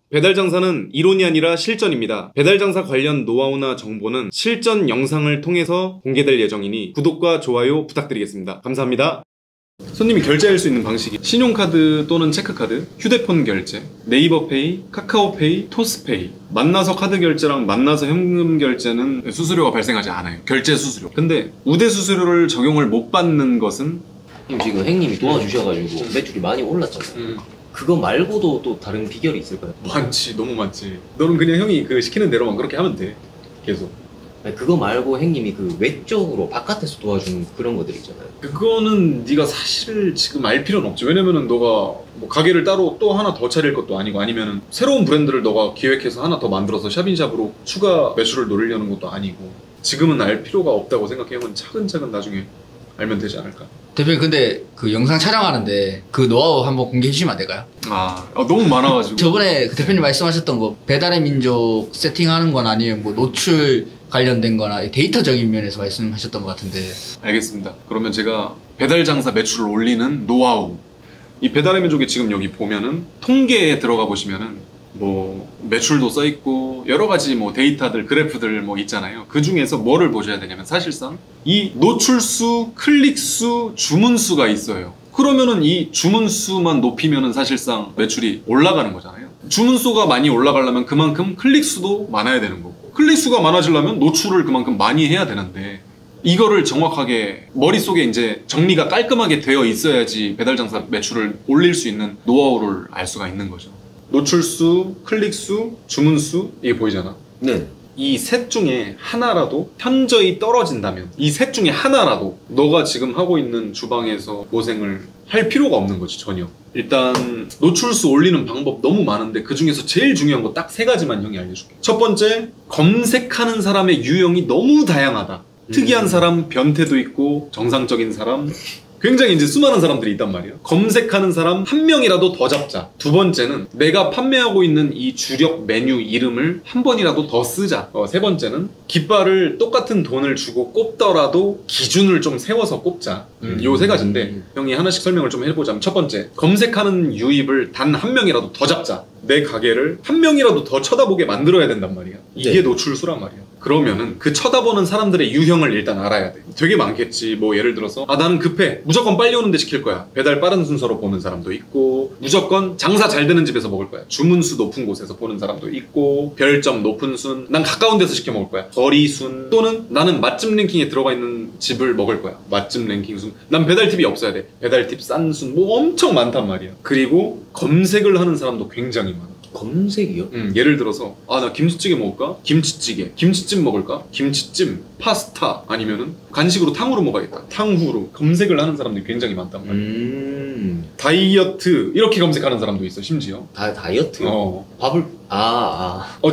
배달 장사는 이론이 아니라 실전입니다. 배달 장사 관련 노하우나 정보는 실전 영상을 통해서 공개될 예정이니 구독과 좋아요 부탁드리겠습니다. 감사합니다. 손님이 결제할 수 있는 방식이 신용카드 또는 체크카드, 휴대폰 결제, 네이버페이, 카카오페이, 토스페이. 만나서 카드 결제랑 만나서 현금 결제는 수수료가 발생하지 않아요. 결제 수수료. 근데 우대 수수료를 적용을 못 받는 것은 지금 형님이 도와주셔가지고 매출이 많이 올랐잖아요. 그거 말고도 또 다른 비결이 있을까요? 많지, 너무 많지. 너는 그냥 형이 그 시키는 대로만 그렇게 하면 돼. 계속. 아니, 그거 말고 형님이 그 외적으로 바깥에서 도와주는 그런 것들 있잖아요. 그거는 네가 사실 지금 알 필요는 없지. 왜냐면은 너가 뭐 가게를 따로 또 하나 더 차릴 것도 아니고, 아니면은 새로운 브랜드를 너가 기획해서 하나 더 만들어서 샵인샵으로 추가 매출을 노리려는 것도 아니고, 지금은 알 필요가 없다고 생각해. 형은 차근차근 나중에 알면 되지 않을까? 대표님, 근데 그 영상 촬영하는데 그 노하우 한번 공개해 주시면 안 될까요? 너무 많아가지고. 저번에 그 대표님 말씀하셨던 거 배달의 민족 세팅하는 건 아니면 뭐 노출 관련된 거나 데이터적인 면에서 말씀하셨던 것 같은데. 알겠습니다. 그러면 제가 배달 장사 매출을 올리는 노하우. 이 배달의 민족에 지금 여기 보면은 통계에 들어가 보시면은 뭐 매출도 써 있고 여러 가지 뭐 데이터들, 그래프들 뭐 있잖아요. 그 중에서 뭐를 보셔야 되냐면 사실상 이 노출수, 클릭수, 주문수가 있어요. 그러면은 이 주문수만 높이면은 사실상 매출이 올라가는 거잖아요. 주문수가 많이 올라가려면 그만큼 클릭수도 많아야 되는 거고, 클릭수가 많아지려면 노출을 그만큼 많이 해야 되는데, 이거를 정확하게 머릿속에 이제 정리가 깔끔하게 되어 있어야지 배달 장사 매출을 올릴 수 있는 노하우를 알 수가 있는 거죠. 노출수, 클릭수, 주문수, 이게 보이잖아. 네. 이 셋 중에 하나라도 현저히 떨어진다면, 이 셋 중에 하나라도 너가 지금 하고 있는 주방에서 고생을 할 필요가 없는 거지, 전혀. 일단 노출수 올리는 방법 너무 많은데 그 중에서 제일 중요한 거 딱 3가지만 형이 알려줄게. 첫 번째, 검색하는 사람의 유형이 너무 다양하다. 특이한 사람, 변태도 있고 정상적인 사람, 굉장히 이제 수많은 사람들이 있단 말이야. 검색하는 사람 한 명이라도 더 잡자. 두 번째는 내가 판매하고 있는 이 주력 메뉴 이름을 한 번이라도 더 쓰자. 세 번째는 깃발을 똑같은 돈을 주고 꼽더라도 기준을 좀 세워서 꼽자. 요 3가지인데 형이 하나씩 설명을 좀 해보자면, 첫 번째, 검색하는 유입을 단 한 명이라도 더 잡자. 내 가게를 한 명이라도 더 쳐다보게 만들어야 된단 말이야. 이게 노출수란 말이야. 그러면은 그 쳐다보는 사람들의 유형을 일단 알아야 돼. 되게 많겠지. 뭐 예를 들어서 나는 급해, 무조건 빨리 오는데 시킬 거야. 배달 빠른 순서로 보는 사람도 있고, 무조건 장사 잘 되는 집에서 먹을 거야. 주문수 높은 곳에서 보는 사람도 있고, 별점 높은 순, 난 가까운 데서 시켜 먹을 거야. 거리 순, 또는 나는 맛집 랭킹에 들어가 있는 집을 먹을 거야. 맛집 랭킹 순. 난 배달 팁이 없어야 돼. 배달 팁 싼 순, 뭐 엄청 많단 말이야. 그리고 검색을 하는 사람도 굉장히 많아. 검색이요? 예를 들어서 나 김치찌개 먹을까? 김치찌개. 김치찜 먹을까? 김치찜. 파스타. 아니면은 간식으로 탕후루 먹어야겠다. 탕후루. 검색을 하는 사람들이 굉장히 많단 말이야. 다이어트 이렇게 검색하는 사람도 있어. 심지어 다이어트요? 밥을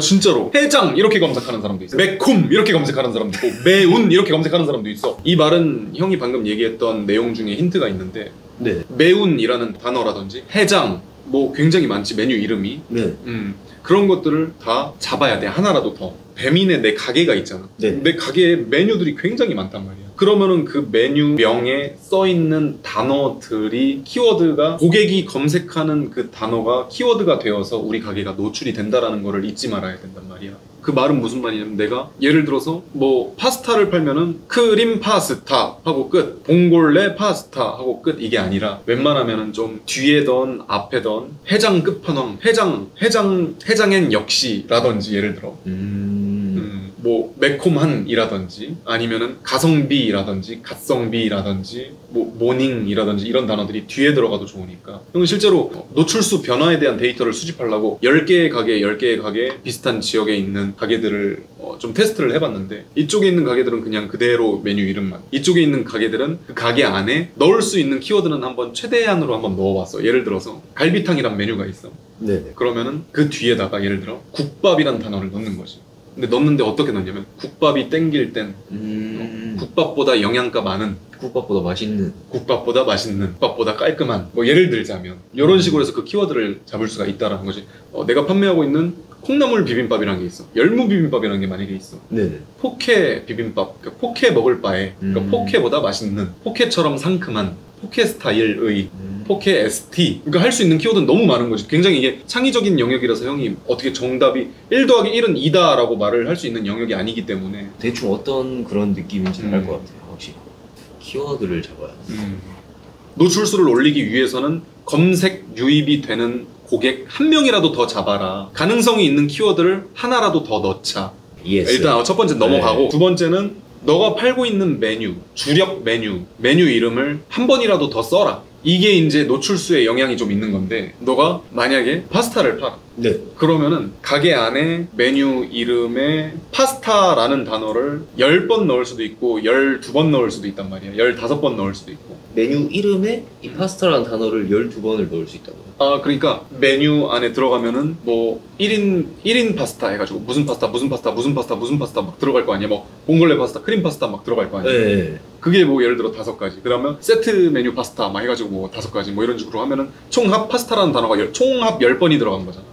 진짜로 해장 이렇게 검색하는 사람도 있어. 매콤 이렇게 검색하는 사람도 있고, 매운 이렇게 검색하는 사람도 있어. 이 말은 형이 방금 얘기했던 내용 중에 힌트가 있는데, 네. 매운이라는 단어라든지 해장, 뭐 굉장히 많지, 메뉴 이름이. 네. 그런 것들을 다 잡아야 돼. 하나라도 더. 배민의 내 가게가 있잖아. 네. 내 가게에 메뉴들이 굉장히 많단 말이야. 그러면은 그 메뉴명에 써있는 단어들이, 키워드가, 고객이 검색하는 그 단어가 키워드가 되어서 우리 가게가 노출이 된다라는 거를 잊지 말아야 된단 말이야. 그 말은 무슨 말이냐면, 내가 예를 들어서 뭐 파스타를 팔면은 크림 파스타 하고 끝, 봉골레 파스타 하고 끝, 이게 아니라 웬만하면은 좀 뒤에던 앞에던 해장 끝판왕, 해장엔 역시라든지, 예를 들어 뭐 매콤한이라든지, 아니면은 가성비라든지 갓성비라든지, 뭐 모닝이라든지, 이런 단어들이 뒤에 들어가도 좋으니까. 형은 실제로 노출수 변화에 대한 데이터를 수집하려고 10개의 가게 비슷한 지역에 있는 가게들을 좀 테스트를 해봤는데, 이쪽에 있는 가게들은 그냥 그대로 메뉴 이름만, 이쪽에 있는 가게들은 그 가게 안에 넣을 수 있는 키워드는 한번 최대한으로 한번 넣어봤어. 예를 들어서 갈비탕이란 메뉴가 있어. 네네. 그러면은 그 뒤에다가 예를 들어 국밥이란 단어를 넣는 거지. 근데 넣는데 어떻게 넣냐면, 국밥이 땡길 땐 국밥보다 영양가 많은, 국밥보다 맛있는, 국밥보다 맛있는, 국밥보다 깔끔한, 뭐 예를 들자면 이런 식으로 해서 그 키워드를 잡을 수가 있다라는 거지. 내가 판매하고 있는 콩나물 비빔밥이라는 게 있어. 열무 비빔밥이라는 게 만약에 있어. 네네. 포케 비빔밥, 그러니까 포케 먹을 바에, 그러니까 포케보다 맛있는, 포케처럼 상큼한, 포케 스타일의 4K ST. 그러니까 할 수 있는 키워드는 너무 많은 거지. 굉장히 이게 창의적인 영역이라서 형이 어떻게 정답이 1 더하기 1은 2다 라고 말을 할 수 있는 영역이 아니기 때문에. 대충 어떤 그런 느낌인지는 알 것 같아요. 확실히 키워드를 잡아야 돼. 노출수를 올리기 위해서는 검색 유입이 되는 고객 한 명이라도 더 잡아라. 가능성이 있는 키워드를 하나라도 더 넣자. ES. 일단 첫 번째 넘어가고 네. 두 번째는 너가 팔고 있는 메뉴, 주력 메뉴 이름을 한 번이라도 더 써라. 이게 이제 노출수에 영향이 좀 있는 건데, 너가 만약에 파스타를 팔아. 네. 그러면은 가게 안에 메뉴 이름에 파스타라는 단어를 10번 넣을 수도 있고 12번 넣을 수도 있단 말이야. 15번 넣을 수도 있고. 메뉴 이름에 이 파스타라는 단어를 12번을 넣을 수 있다고요? 아, 그러니까 메뉴 안에 들어가면은 뭐 1인 파스타 해가지고 무슨 파스타 막 들어갈 거 아니야. 뭐 봉골레 파스타, 크림 파스타 막 들어갈 거 아니야. 네. 그게 뭐 예를 들어 5가지. 그러면 세트 메뉴 파스타 막 해가지고 뭐 5가지 뭐 이런 식으로 하면은 총합 파스타라는 단어가 총합 10번이 들어간 거잖아.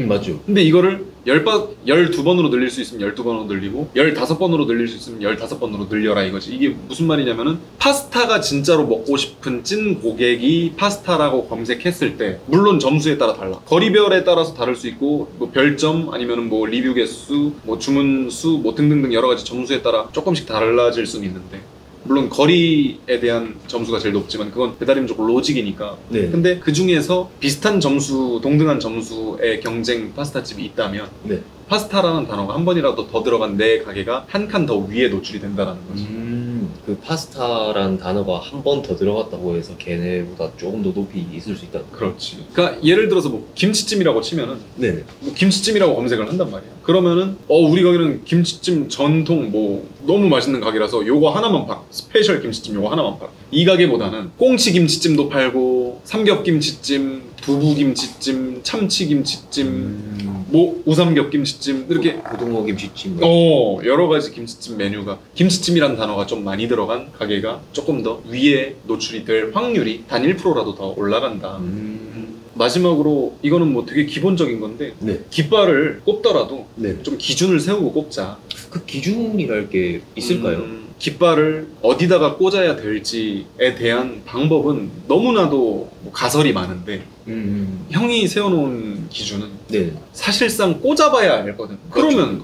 맞죠. 근데 이거를 12번으로 늘릴 수 있으면 12번으로 늘리고 15번으로 늘릴 수 있으면 15번으로 늘려라 이거지. 이게 무슨 말이냐면은 파스타가 진짜로 먹고 싶은 찐 고객이 파스타라고 검색했을 때, 물론 점수에 따라 달라. 거리별에 따라서 다를 수 있고, 뭐 별점 아니면은 뭐 리뷰 개수, 뭐 주문 수, 뭐 등등등 여러 가지 점수에 따라 조금씩 달라질 수는 있는데, 물론 거리에 대한 점수가 제일 높지만 그건 배달임족 로직이니까. 네. 근데 그 중에서 비슷한 점수, 동등한 점수의 경쟁 파스타집이 있다면 네. 파스타라는 단어가 한 번이라도 더 들어간 내 가게가 한 칸 더 위에 노출이 된다는 거지. 그 파스타라는 단어가 한 번 더 들어갔다고 해서 걔네보다 조금 더 높이 있을 수 있다. 그렇지. 그러니까 예를 들어서 뭐 김치찜이라고 치면은 네. 뭐 김치찜이라고 검색을 한단 말이야. 그러면은 우리 가게는 김치찜 전통 뭐 너무 맛있는 가게라서 요거 하나만 팔아. 스페셜 김치찜 요거 하나만 팔아. 이 가게보다는 꽁치 김치찜도 팔고 삼겹 김치찜, 두부 김치찜, 참치 김치찜, 뭐 우삼겹 김치찜 이렇게 고등어 김치찜. 여러 가지 김치찜 메뉴가, 김치찜이라는 단어가 좀 많이 들어간 가게가 조금 더 위에 노출이 될 확률이 단 1%라도 더 올라간다. 마지막으로 이거는 뭐 되게 기본적인 건데, 네. 깃발을 꼽더라도 네. 좀 기준을 세우고 꼽자. 그 기준이랄 게 있을까요? 깃발을 어디다가 꽂아야 될지에 대한 방법은 너무나도 뭐 가설이 많은데, 형이 세워놓은 기준은 네. 사실상 꽂아봐야 알거든. 그러면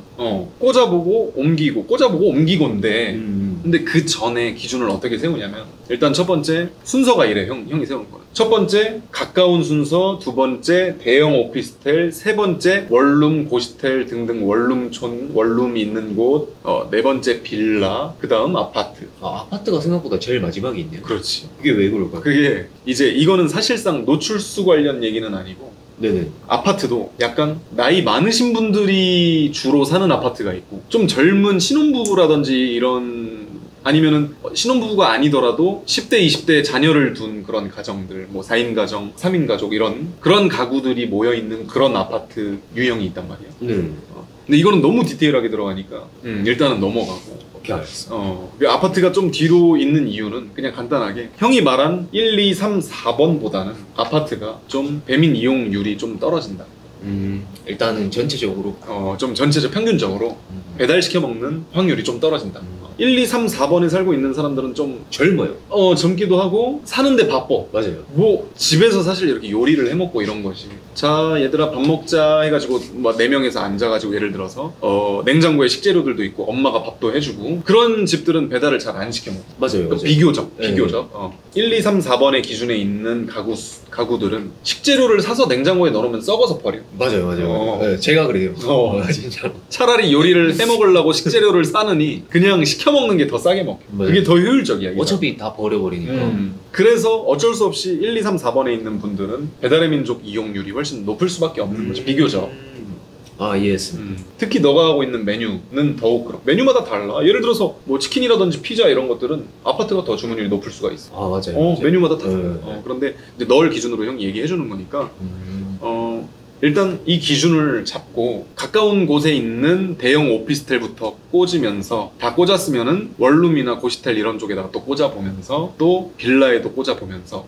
꽂아보고 옮기고인데, 근데 그 전에 기준을 어떻게 세우냐면, 일단 첫 번째 순서가 이래. 형이 세운 거야. 첫 번째 가까운 순서, 두 번째 대형 오피스텔, 세 번째 원룸 고시텔 등등 원룸촌, 원룸이 있는 곳, 네 번째 빌라, 그 다음 아파트. 아파트가 생각보다 제일 마지막에 있네요. 그렇지. 그게 왜 그럴까요? 그게 이제 이거는 사실상 노출수 관련 얘기는 아니고, 네네. 아파트도 약간 나이 많으신 분들이 주로 사는 아파트가 있고, 좀 젊은 신혼부부라든지 이런, 아니면은 신혼부부가 아니더라도 10대, 20대 자녀를 둔 그런 가정들, 뭐 4인 가정, 3인 가족 이런 그런 가구들이 모여있는 그런 아파트 유형이 있단 말이야. 네. 근데 이거는 너무 디테일하게 들어가니까 일단은 넘어가고. 오케이, 알겠어. 그 아파트가 좀 뒤로 있는 이유는 그냥 간단하게 형이 말한 1, 2, 3, 4번보다는 아파트가 좀 배민 이용률이 좀 떨어진다. 일단은 전체적으로. 좀 전체적 평균적으로 배달시켜 먹는 확률이 좀 떨어진다. 1, 2, 3, 4번에 살고 있는 사람들은 좀 젊어요. 젊기도 하고 사는데 바빠. 맞아요. 뭐 집에서 사실 이렇게 요리를 해먹고 이런 거지. 자, 얘들아 밥 먹자 해가지고 뭐 4명에서 앉아가지고 예를 들어서 냉장고에 식재료들도 있고 엄마가 밥도 해주고, 그런 집들은 배달을 잘 안 시켜 먹어. 맞아요. 맞아요. 비교적. 네. 1, 2, 3, 4번의 기준에 있는 가구들은 식재료를 사서 냉장고에 넣으면 썩어서 버려. 맞아요. 네, 제가 그래요. 진짜로. 차라리 요리를 해먹으려고 식재료를 사느니 그냥 시켜 먹는 게 더 싸게 먹혀. 맞아요. 그게 더 효율적이야. 이게. 어차피 다 버려버리니까. 그래서 어쩔 수 없이 1, 2, 3, 4번에 있는 분들은 배달의 민족 이용률이 훨씬 높을 수밖에 없는 거지. 비교적. 이해했습니다. 특히 너가 하고 있는 메뉴는 더욱 그렇고, 메뉴마다 달라. 예를 들어서 뭐 치킨이라든지 피자 이런 것들은 아파트가 더 주문율이 높을 수가 있어. 맞아요. 메뉴마다 다 달라. 그런데 이제 널 기준으로 형이 얘기해 주는 거니까 일단 이 기준을 잡고 가까운 곳에 있는 대형 오피스텔부터 꽂으면서, 다 꽂았으면은 원룸이나 고시텔 이런 쪽에다가 또 꽂아보면서, 또 빌라에도 꽂아보면서,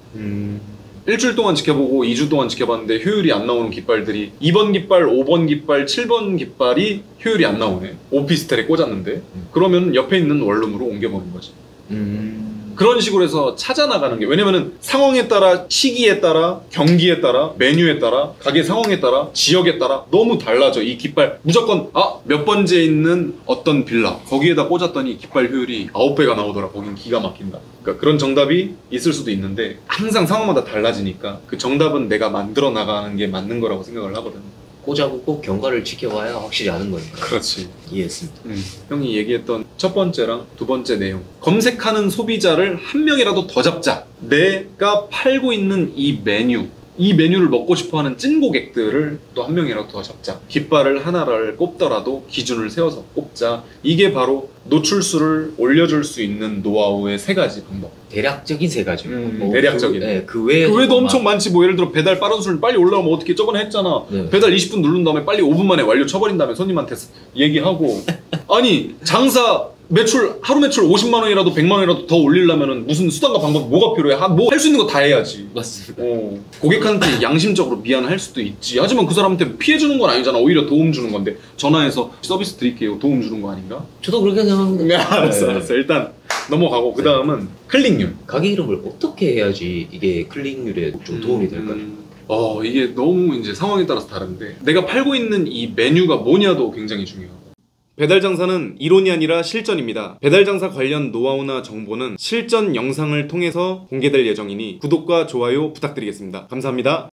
일주일 동안 지켜보고 2주 동안 지켜봤는데 효율이 안 나오는 깃발들이 2번 깃발, 5번 깃발, 7번 깃발이 효율이 안 나오네. 오피스텔에 꽂았는데. 그러면 옆에 있는 원룸으로 옮겨보는 거지. 그런 식으로 해서 찾아 나가는 게, 왜냐면은 상황에 따라, 시기에 따라, 경기에 따라, 메뉴에 따라, 가게 상황에 따라, 지역에 따라 너무 달라져. 이 깃발 무조건 몇 번째에 있는 어떤 빌라 거기에다 꽂았더니 깃발 효율이 9배가 나오더라. 거긴 기가 막힌다. 그러니까 그런 정답이 있을 수도 있는데 항상 상황마다 달라지니까 그 정답은 내가 만들어 나가는 게 맞는 거라고 생각을 하거든. 꽂아고 꼭 경과를 지켜봐야 확실히 아는 거니까. 그렇지. 이해했습니다. 형이 얘기했던 첫 번째랑 두 번째 내용, 검색하는 소비자를 한 명이라도 더 잡자. 내가 팔고 있는 이 메뉴를 먹고 싶어하는 찐 고객들을 또 한 명이라도 더 잡자. 깃발을 하나를 꼽더라도 기준을 세워서 꼽자. 이게 바로 노출수를 올려줄 수 있는 노하우의 3가지 방법. 대략적인 3가지. 대략적인. 그 외에도, 그 외에도 엄청 많지. 뭐 예를 들어 배달 빠른 술 빨리 올라오면 어떻게, 저번에 했잖아. 네. 배달 20분 누른 다음에 빨리 5분 만에 완료 쳐버린 다음에 손님한테 얘기하고. 아니 장사 매출, 하루 매출 50만 원이라도 100만 원이라도 더 올리려면은 무슨 수단과 방법이 뭐가 필요해? 뭐 할 수 있는 거 다 해야지. 맞습니다. 고객한테 양심적으로 미안할 수도 있지. 하지만 그 사람한테 피해 주는 건 아니잖아. 오히려 도움 주는 건데. 전화해서 서비스 드릴게요. 도움 주는 거 아닌가? 저도 그렇게 생각합니다. 네, 알았어. 일단 넘어가고 그 다음은 클릭률. 가게 이름을 어떻게 해야지 이게 클릭률에 좀 도움이 될까요? 이게 너무 이제 상황에 따라서 다른데, 내가 팔고 있는 이 메뉴가 뭐냐도 굉장히 중요하고. 배달 장사는 이론이 아니라 실전입니다. 배달 장사 관련 노하우나 정보는 실전 영상을 통해서 공개될 예정이니 구독과 좋아요 부탁드리겠습니다. 감사합니다.